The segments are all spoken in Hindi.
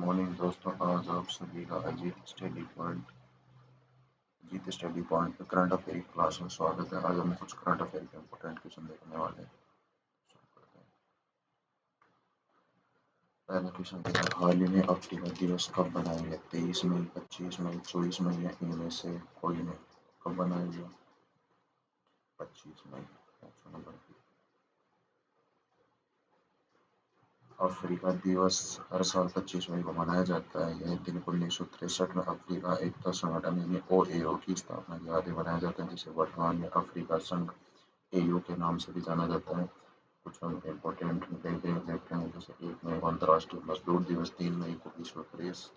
मॉर्निंग दोस्तों, आज आप सभी का अजीत स्टडी पॉइंट पे करंट अफेयर की क्लास में स्वागत है। आज हम कुछ करंट अफेयर के इंपॉर्टेंट क्वेश्चन देखने वाले हैं। शुरू करते हैं। पहला क्वेश्चन है, हाल ही में अफ्रीका दिवस कब मनाया गया? 23 मई, 25 मई, 24 मई या इनमें से कोई नहीं? कब मनाया गया? 25 मई। Option number B. अफ्रीका दिवस हर साल 25 मई को मनाया जाता है। यह दिन 1963 में अफ्रीका एकता संगठन यानी OAU की स्थापना की याद मनाया जाता है, जिसे वर्तमान में अफ्रीका संघ AU के नाम से भी जाना जाता है। कुछ हम इम्पोर्टेंट देखते हैं, जैसे 1 मई को अंतर्राष्ट्रीय मजदूर दिवस, 3 मई को विश्व प्रेस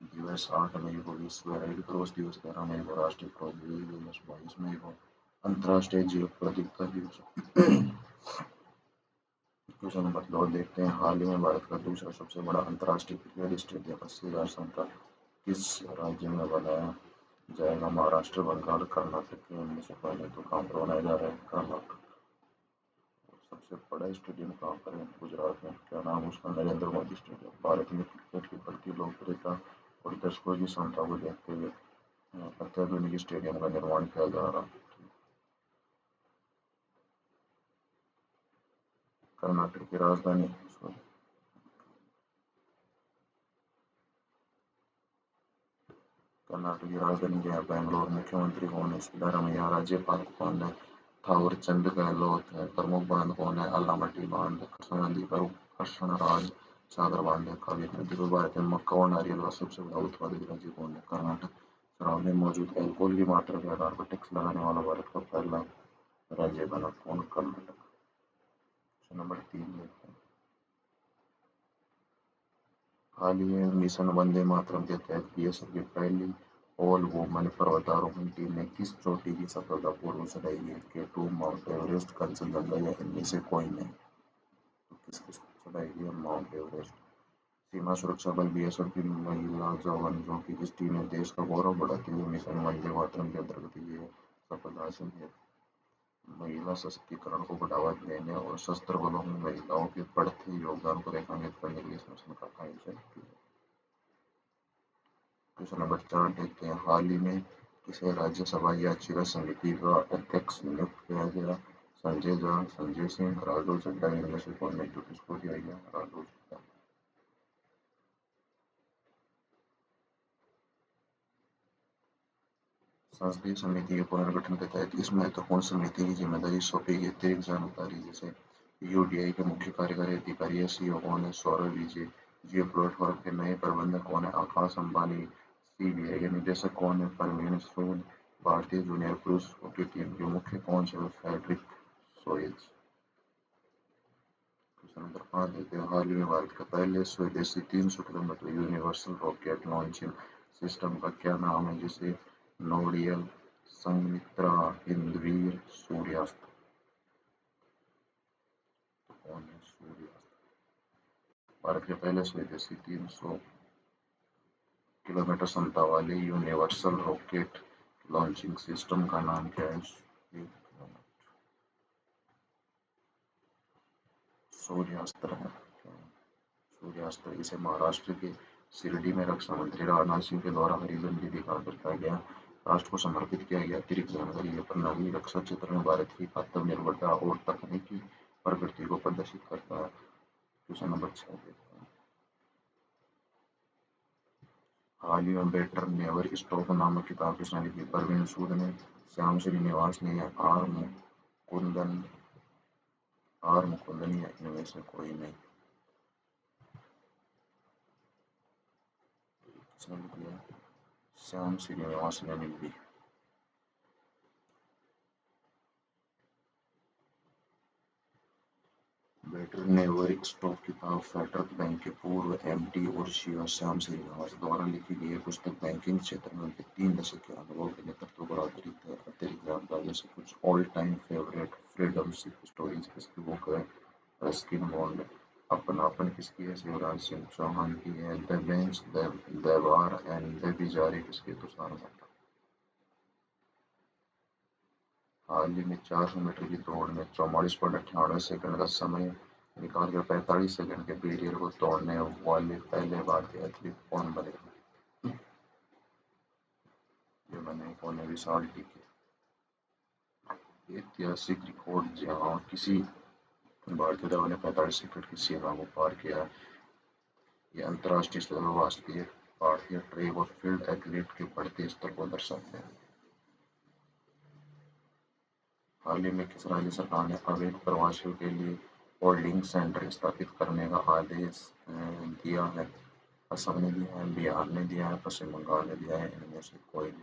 दिवस, 8 मई को विश्व रेड क्रॉस दिवस, 11 मई को राष्ट्रीय प्रौद्योगिकी दिवस, 22 मई को अंतर्राष्ट्रीय जीव वैविधता दिवस। क्वेश्चन नंबर 2 देखते हैं, हाल ही में भारत का दूसरा सबसे बड़ा अंतर्राष्ट्रीय क्रिकेट स्टेडियम 80,000 क्षमता किस राज्य में बनाया जाएगा? महाराष्ट्र, बंगाल, कर्नाटक के इनमें से पहले तो कहाँ पर बनाया जा रहा है? कर्नाटक। सबसे बड़ा स्टेडियम कहाँ पर है? गुजरात में। क्या नाम उसका? नरेंद्र मोदी स्टेडियम। भारत में क्रिकेट की बढ़ती लोकप्रियता और दर्शकों की क्षमता को देखते हुए अत्याधुनिक स्टेडियम का निर्माण किया जा रहा है। कर्नाटक की राजधानी कर्नाटक की राजधानी क्या है? बैंगलोर। मुख्यमंत्री कौन है? सिद्धारमैया। राज्यपाल कौन है? थावर चंद गहलोत है। प्रमुख बांध कौन है? अलामटी बांध। कृष्णा नदी पर कृष्णराज सागर बांध है। कावेरी नदी पर भारत में मक्का और नारियल का सबसे बड़ा उत्पादक राज्य कौन है? कर्नाटक। शराब में मौजूद अल्कोहल की मात्रा के आधार पर टैक्स लगाने वाला भारत का पहला राज्य बना कौन? कर्नाटक। क्वेश्चन नंबर 3 देखते हैं, हाल ही में मिशन वंदे मातरम के तहत BSF की पहली ऑल वुमन पर्वतारोहण टीम ने किस चोटी की सफलतापूर्वक चढ़ाई की? K2, माउंट एवरेस्ट, कंचनजंगा या इनमें से कोई नहीं? तो किसकी चढ़ाई की? Mount Everest. सीमा सुरक्षा बल BSF की महिला जवानों की इस टीम ने देश का गौरव बढ़ाते हुए मिशन वंदे मातरम के अंतर्गत ये सफलता हासिल की। महिला सशक्तिकरण को बढ़ावा देने और सशस्त्र बलों में महिलाओं के बढ़ते योगदान को रेखांकित करने के लिए इस मिशन का आयोजन किया। क्वेश्चन नंबर 4 देखते हैं, हाल ही में किसे राज्यसभा याचिका समिति का अध्यक्ष नियुक्त किया गया? संजय झा, संजय सिंह, राघव चड्ढा, इनमें से कौन नहीं? तो किसको दिया गया? राघव चड्ढा। संसदीय समिति के पुनर्गठन के तहत इस महत्वपूर्ण समिति की जिम्मेदारी सौंपी गई। अतिरिक्त जानकारी जैसे UDI के मुख्य कार्यकारी अधिकारी या CEO कौन है? सौरभ विजय। जियो प्लेटफॉर्म के नए प्रबंधक कौन है? आकाश अंबानी। CBI के निदेशक कौन है? परवीन सूद। भारतीय जूनियर पुरुष हॉकी टीम के मुख्य कोच है? फ्रेडरिक सोयज। क्वेश्चन नंबर 5 देखते हैं, हाल ही में भारत का पहले स्वदेशी 300 kilometre universal rocket launching system का क्या नाम है? जिसे नोडियल, संमित्रा, हिंदवीर, सूर्यास्त। तो कौन है? सूर्यास्त। भारत के पहले स्वदेशी 300 किलोमीटर क्षमता वाले यूनिवर्सल रॉकेट लॉन्चिंग सिस्टम का नाम क्या है? सूर्यास्त्र है। सूर्यास्त्र इसे महाराष्ट्र के शिरडी में रक्षा मंत्री राजनाथ सिंह के द्वारा हरी झंडी दिखाकर किया गया, राष्ट्र को समर्पित किया गया। अतिरिक्त जानकारी, यह प्रणाली रक्षा क्षेत्र में भारत की आत्मनिर्भरता और तकनीकी प्रगति को प्रदर्शित करता है। क्वेश्चन नंबर 6 देखते हैं, हाल ही में बेटर नेवर स्टॉप नामक किताब किसने लिखी? परवीन सूद ने, श्याम श्रीनिवास ने, आर मुकुंदन या इनमें से कोई नहीं? किसने लिखी है? श्याम श्रीनिवास ने लिखी। बेटर नेवर स्टॉप किताब फेडरल बैंक के पूर्व MD और CEO श्याम श्रीनिवास द्वारा लिखी गई पुस्तक बैंकिंग क्षेत्र में उनके 3 दशक के अनुभव के नेतृत्व पर आधारित है। अतिरिक्त जानकारी जैसे कुछ all time favourite freedom stories किसकी बुक है? Ruskin bond. अपनापन किसकी है? शिवराज सिंह चौहान की है। The bench, the war and the बिजारे किसके? तुषार मेहता। हाल ही में 400 मीटर की दौड़ में 44,98 सेकंड का समय निकाल के 45 सेकंड के पीरियड को तोड़ने वाले पहले भारतीय एथलीट कौन बने? ये बने कौन? विशाल टीके। ऐतिहासिक रिकॉर्ड, जहां किसी भारतीय दल ने 45 सेकंड की सीमा को पार किया। ये अंतर्राष्ट्रीय सर्ववास्तवीय भारतीय ट्रैक और फील्ड एथलीट के बढ़ते स्तर को दर्शाते हैं। हाल ही में किस राज्य सरकार ने अवैध प्रवासियों के लिए होल्डिंग सेंटर स्थापित करने का आदेश दिया है? असम ने दिया है, बिहार ने दिया है, पश्चिम बंगाल ने दिया है, इनमें से कोई नहीं।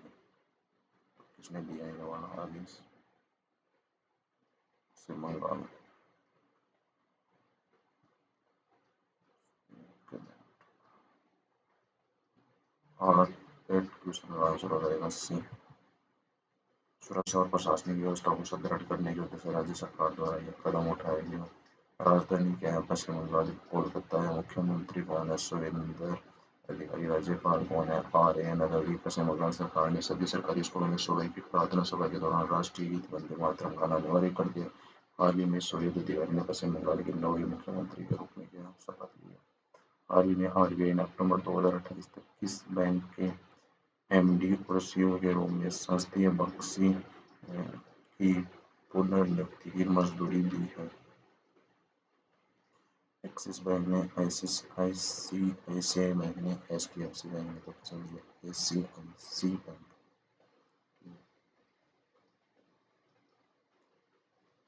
किसने दिया है ये वाला आदेश? पश्चिम बंगाल। और पेट ट्यूशन का शुरू करेगा सी। सुरक्षा और प्रशासनिक व्यवस्था को सुदृढ़ करने के उद्देश्य से राज्य सरकार द्वारा यह कदम उठाया गया। राजधानी क्या है? पश्चिम बंगाल। कोलकाता है। मुख्यमंत्री कौन है? सुरेंद्र अधिकारी। राज्यपाल कौन है? RN रवि। पश्चिम बंगाल सरकार ने सभी सरकारी स्कूलों में सुबह की प्रार्थना सभा के दौरान राष्ट्रीय गीत वंदे मातरम गाना अनिवार्य कर दिया। हाल ही में सुरेंद्र अधिकारी ने पश्चिम बंगाल के नवे मुख्यमंत्री के रूप में किया शपथ लिया। हाल ही में RBI ने अक्टूबर 2028 तक किस बैंक के MD और CEO के रूप में संस्थीय बख्शी की पुनर्नियुक्ति की मंजूरी दी है? एक्सिस बैंक ने, ICICI बैंक ने, HDFC बैंक ने, तो चलिए ICICI bank.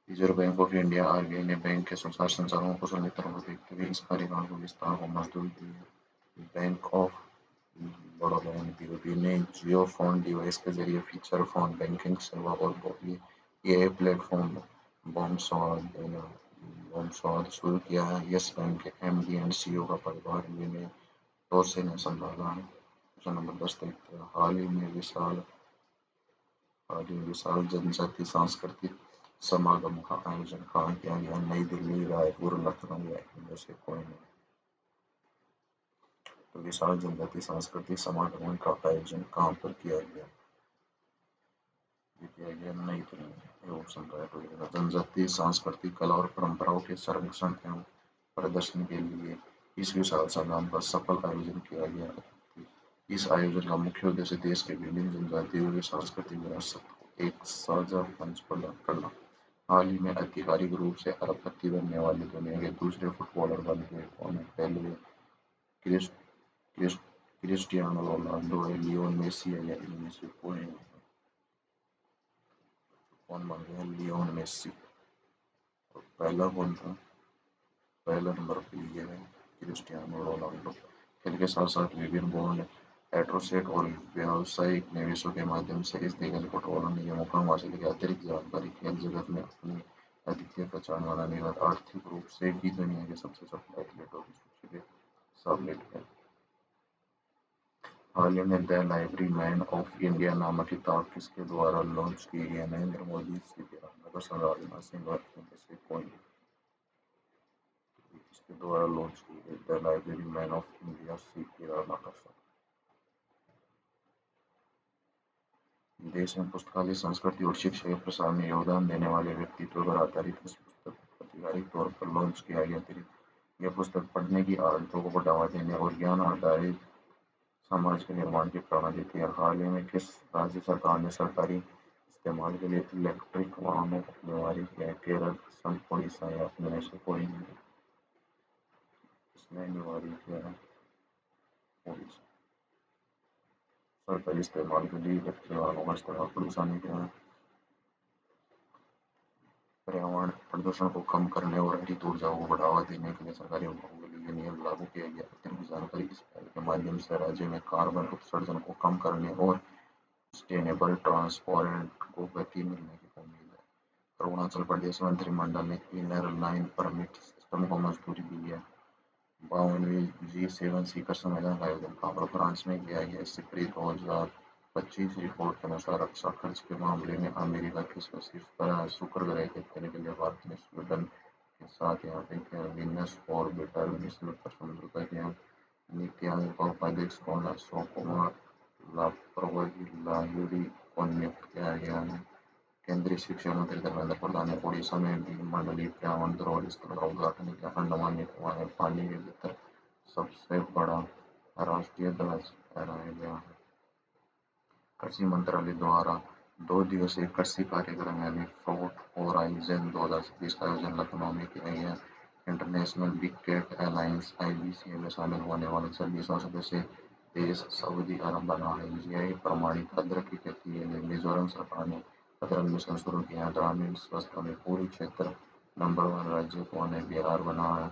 Reserve bank of India RBI ने बैंक के संचालन कुशलता को देखते हुए इस कार्यकाल को विस्तार को मंजूरी दी है। बैंक ऑफ बड़ौदा BOB ने जियो फोन डिवाइस के जरिए फीचर फोन बैंकिंग सेवा और ये प्लेटफॉर्म बॉम्बस्क्वाड शुरू किया है। यस बैंक के MD एंड CEO का पदभार विनय टोसे ने संभाला है। क्वेश्चन नंबर 10 देखते हैं। हाल ही में विशाल जनजातीय सांस्कृतिक समागम का आयोजन कहाँ किया गया? नई दिल्ली, रायपुर, लखनऊ या इनमें से कोई नहीं। तो विशाल जनजातीय सांस्कृतिक समागम का आयोजन कहाँ पर किया गया? ये किया गया नई दिल्ली। ये ऑप्शन राइट हो जाएगा। जनजातीय सांस्कृतिक कला और परंपराओं के संरक्षण एवं प्रदर्शन के लिए इस विशाल संग्राम का सफल आयोजन किया गया। इस आयोजन का मुख्य उद्देश्य देश के विभिन्न जनजातियों की सांस्कृतिक विरासत को एक साझा मंच प्रदान करना। हाल ही में आधिकारिक रूप से अरबपति बनने वाले दुनिया के दूसरे फुटबॉलर बन गए कौन है? पहले क्रिस- क्रिस- क्रिस्टियानो रोनाल्डो है, लियोन मेसी है या इनमें से कोई नहीं। कौन बन गया? Lionel Messi. और पहला कौन था? पहला नंबर पे ये है क्रिस्टियानो रोनाल्डो। खेल के साथ साथ विभिन्न बॉन्ड, एट्रोसेट और व्यावसायिक निवेशों के माध्यम से इस दिग्गज फुटबॉलर ने यह मुकाम हासिल किया। अतिरिक्त जानकारी, खेल जगत में अपनी अद्वितीय पहचान बनाने के बाद आर्थिक रूप से भी दुनिया के सबसे सफल एथलीटों की सूची में शामिल है। हाल ही में the library man of India नामक किताब किसके द्वारा लॉन्च की गई? नरेंद्र मोदी, CP राधाकृष्णन, राजनाथ सिंह और इनमें से कोई किसके द्वारा लॉन्च की गई? The library man of India, CP Radhakrishnan. देश में पुस्तकालय संस्कृति और शिक्षा के प्रसार में योगदान देने वाले व्यक्तित्व पर आधारित इस पुस्तक को आधिकारिक तौर पर लॉन्च किया गया। यह पुस्तक पढ़ने की आदतों को बढ़ावा देने और ज्ञान आधारित समाज के निर्माण की प्रेरणा देती है। हाल ही में किस राज्य सरकार ने सरकारी इस्तेमाल के लिए इलेक्ट्रिक वाहनों को अनिवार्य किया है? केरल, असम, उड़ीसा या इनमें से कोई नहीं। इसने अनिवार्य किया है उड़ीसा। सरकारी इस्तेमाल के लिए इलेक्ट्रिक वाहनों का इस्तेमाल उड़ीसा ने किया है। पर्यावरण प्रदूषण को कम करने और हरित ऊर्जा को बढ़ावा देने के लिए सरकारी उद्योगों के लिए ये नियम लागू किया गया। अतिरिक्त जानकारी, इस पहल के माध्यम से राज्य में कार्बन उत्सर्जन को कम करने और सस्टेनेबल ट्रांसपोर्ट को गति मिलने की उम्मीद है। अरुणाचल प्रदेश मंत्रिमंडल ने इनर लाइन परमिट सिस्टम को मंजूरी दी है। 52वीं G7 शिखर सम्मेलन का आयोजन कहाँ पर? फ्रांस में किया गया। सिपरी 2025 रिपोर्ट के अनुसार रक्षा खर्च के मामले में अमेरिका के शीर्ष पर है। शुक्र ग्रह के कहने के लिए भारत ने स्वीडन के साथ यहाँ पे किया वीनस ऑर्बिटर मिशन पर समुद्र का ज्ञान। नीति आयोग का उपाध्यक्ष कौन है? अशोक कुमार। लापरवाही लाहिड़ी को नियुक्त किया गया है। केंद्रीय शिक्षा मंत्री धर्मेंद्र प्रधान ने ओडिशा में भी मंडलीय पर्यावरण धरोहर स्थल का उद्घाटन किया। अंडमान निकोबार में पानी के भीतर सबसे बड़ा राष्ट्रीय ध्वज फहराया गया है। कृषि मंत्रालय द्वारा 2 दिवसीय कृषि कार्यक्रम यानी फ्रूट होराइजन 2026 का आयोजन लखनऊ में किया गया। International big cat alliance (IBCA) में शामिल होने वाले 26वां सदस्य देश सऊदी अरब बना है। जीआई प्रमाणित अदरक की खेती के लिए मिजोरम सरकार ने अदरक मिशन शुरू किया। ग्रामीण स्वास्थ्य में पूरी क्षेत्र नंबर 1 राज्य कौन है? बिहार बना है।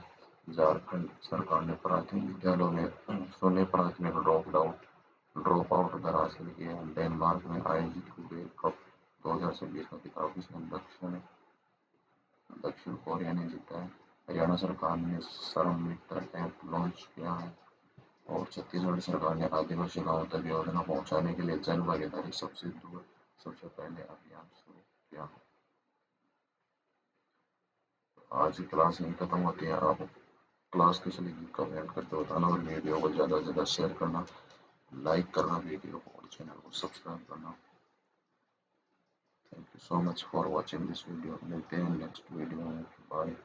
झारखंड सरकार ने प्राथमिक विद्यालयों में शून्य प्राथमिक ड्रॉप आउट दर हासिल की है। डेनमार्क में आयोजित हुए कप 2026 का खिताब किसने दक्षिण कोरिया ने जीता है। हरियाणा सरकार ने श्रम मित्र ऐप लॉन्च किया है। और छत्तीसगढ़ सरकार ने आदिवासी गांवों तक योजना पहुंचाने के लिए जन भागीदारी सबसे दूर सबसे पहले अभियान शुरू किया है। आज की क्लास यहीं खत्म होती है। आप क्लास कैसी लगी कमेंट करके बताना और वीडियो को ज़्यादा से ज़्यादा शेयर करना, लाइक करना वीडियो को और चैनल को सब्सक्राइब करना। Thank you so much for watching this video. मिलते हैं नेक्स्ट वीडियो में। बाय।